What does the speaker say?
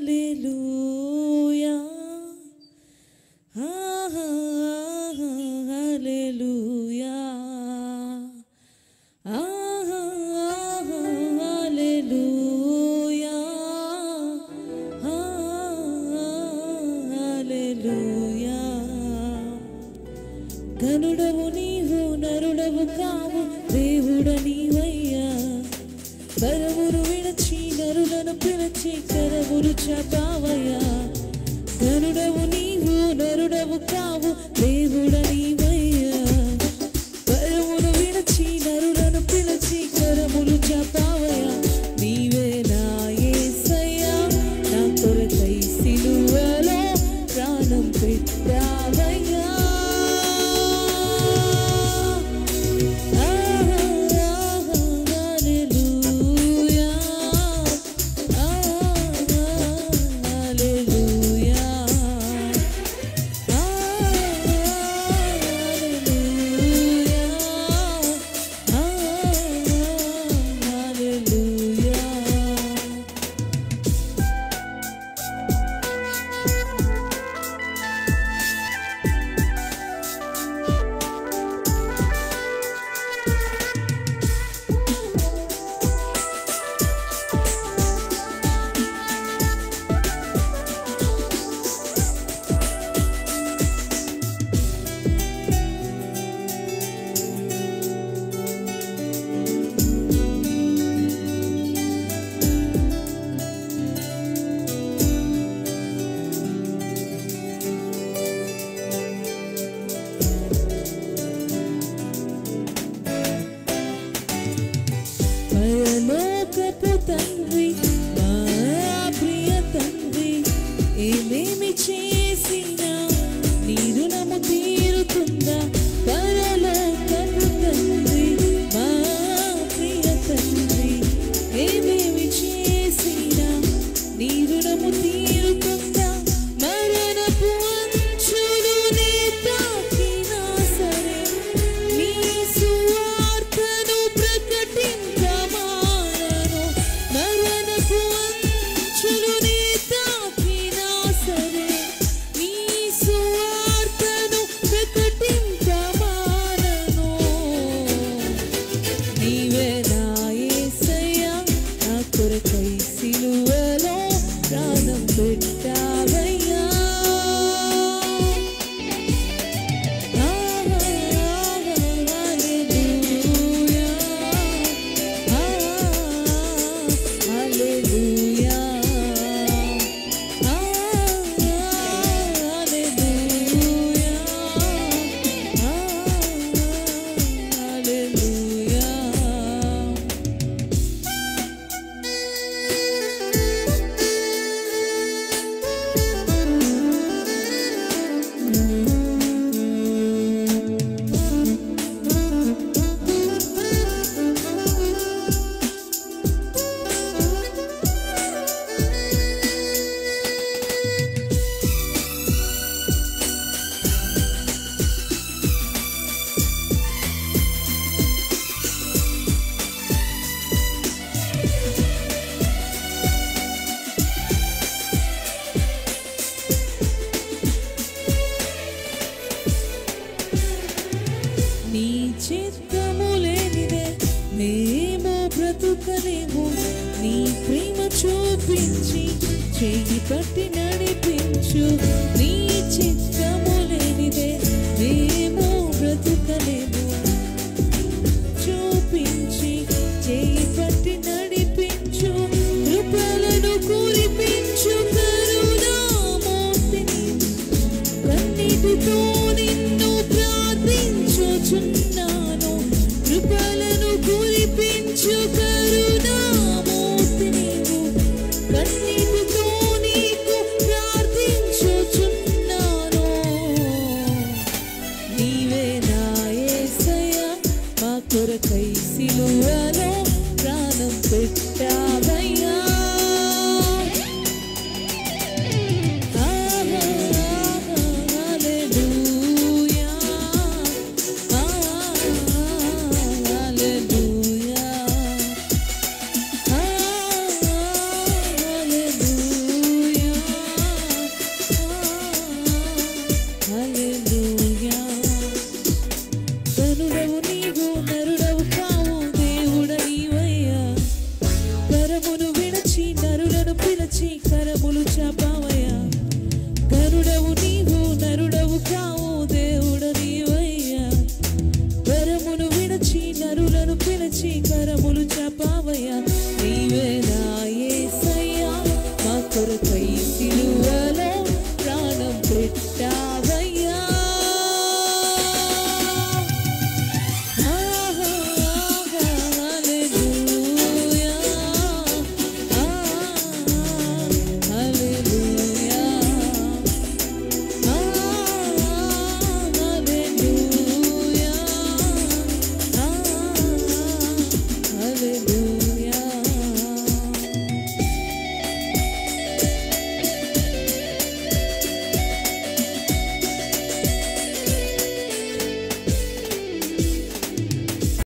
హల్లెలూయా హల్లెలూయా హల్లెలూయా హల్లెలూయా ఘనుడవు నీవు నరుడవు కావు దేవుడ నీవయ్యా పరమును విడచి నరులను పిలిచి కరములు చాపావయ్యా ఘనుడవు నీవు నరుడవు కావు దేవుడ నీవయ్యా పరమును విడచి నరులను పిలిచి కరములు చాపావయ్యా నీవే నా యేసయ్యా నా కొరకై సిలువలో ప్రాణం పెట్టావయ్యా తండ్రి మా ప్రియ తండ్రి ఏమేమి చేసినా నీ రుణము తీరుతుందా పరలోకపు తండ్రి మా ప్రియ తండ్రి ఏమేమి చేసినా నీ రుణము తీరుతుందా మరణపు అంచులు నే తాకినా సరే నీ సువార్తను ప్రకటించమా సిలువలో ప్రాణం పెట్టావయ్యా హల్లెలూయా హల్లెలూయా హల్లెలూయా హల్లెలూయా నీ చిత్తము లేనిదే మేము బ్రతుకలేము నీ ప్రేమ చూపించి చేయి పట్టి నడిపించు నీ చిత్తము లేనిదే మేము బ్రతుకలేము చూపించి చేయి పట్టి నడిపించు కృపలను కురిపించు కరుణామూర్తిని కన్నీటితో నిన్ను ప్రార్థించుచున్నాను కృపలను కురిపించు కరుణామూర్తి నీవు కన్నీటితో నీకు ప్రార్థించుచున్నాను వశీకరం